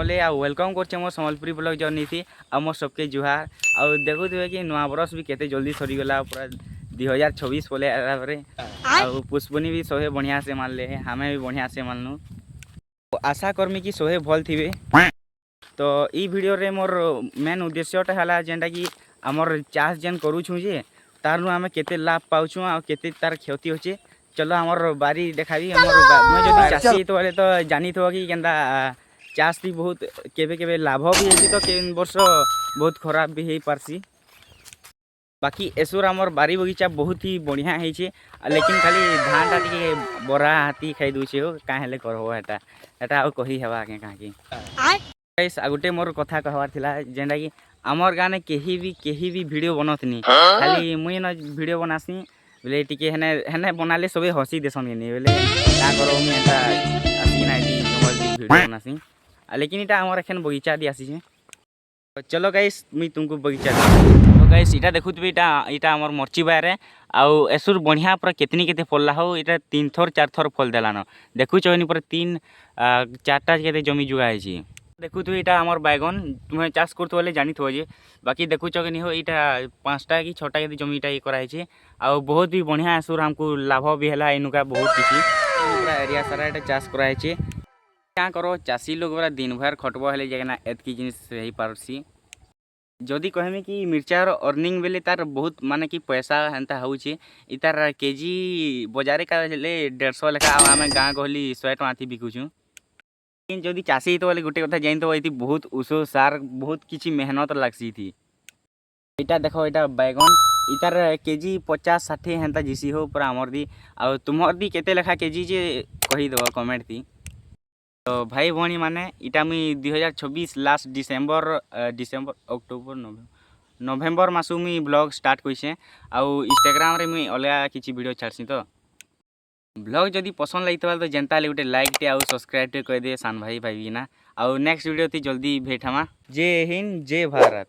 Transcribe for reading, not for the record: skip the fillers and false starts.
समले आ welcome करछे मोर Sambalpuri blog journey थी आ मोर सबके जुहार आ देखुथिबे कि नुआ बरस भी केते जल्दी सरी गला पूरा 2026 बोले आराबरे आ पुष्पनी भी सोहे बढ़िया से मानले हमें भी बढ़िया से माननु आशा करमी कि सोहे भल थिबे। तो ई वीडियो रे मोर मेन उद्देश्यटा हला जेंटा कि हमर चाष जेन करूछु जे तार नु हमें केते लाभ पाउछु आ केते तार क्षति होचे। चलो हमर बारी देखाबी हमर मैं जदी चासी तो वाले तो जानी थो कि केंदा चाष भी बहुत केबे केबे लाभ भी हेछि तो केन वर्ष बहुत खराब भी हेई पारसी। बाकी एसुर हमर बारी बगीचा बहुत ही बढ़िया हेछि लेकिन खाली धान टा टिके बरा हाथी खाइ दुछे हो का हेले करबो एटा एटा आ कहि हेबा के का कि गाइस आ गुटे मोर कथा कहवार थिला जेंडा कि हमर गाने केही भी वीडियो बनतनी खाली मुई न वीडियो बनासी बोले टिके हेने हेने बनाले सबे हसी देसन नि बोले का करो मी एटा आसी ना दी हमर वीडियो बनासी लेकिन इटा हमर एखन बगीचा दी आसी छे। चलो गाइस मी तुमको बगीचा तो गाइस इटा देखुतबे इटा हमर मरची बारे आउ एसुर बढ़िया पूरा केतनी केते फलला हो इटा 3 थर 4 थर फल देलानो देखु चोनी पूरा 3 4टा केते जमी जुगा हेछि। देखु तो इटा हमर बैगन तुम्हें चाष करतो वाले जानी थो जे बाकी देखु चो कि हो इटा 5टा कि 6टा के जमी इटा करा हेछि आ बहुत भी बढ़िया एसुर हमको लाभ भी हैला इनुका बहुत किछि पूरा एरिया सारा इटा चाष करा हेछि। क्या करो चासी लोग पूरा दिन भर खटबो हेले जेना एतकी जिनिस हेई पारसी जदि कहमे कि मिर्चार अर्निंग बेले तार बहुत माने कि पैसा हेंता होउछि इतार केजी बाजार का ले 150 लेखा आ हमें गाँ गहली 100 टका थी बिकुछु लेकिन जदि चासी तो वाले गोटे कथा जाइन तो एति बहुत उषो सार बहुत किछि मेहनत लागसी थी। इटा देखो इटा बैगन इतार केजी 50-60 हेंता जिसी हो पूरा हमर दी आ तुमर दी केते लेखा केजी जे कहि दो कमेंट थी। तो भाई भणी माने इटा मुई 2026 लास्ट डिसेम्बर अक्टोबर नवेम्बर मासु मुई ब्लॉग स्टार्ट कइसे आउ इंस्टाग्राम रे मुई अलगा किछि वीडियो छाड़सी। तो ब्लॉग जदि पसंद लागितबा तो जेंता ले गुटे लाइक टे आउ सब्सक्राइब टे कर दे सान भाई भाई ना आउ नेक्स्ट वीडियो ती जल्दी भेट हमा। जय हिंद जय भारत।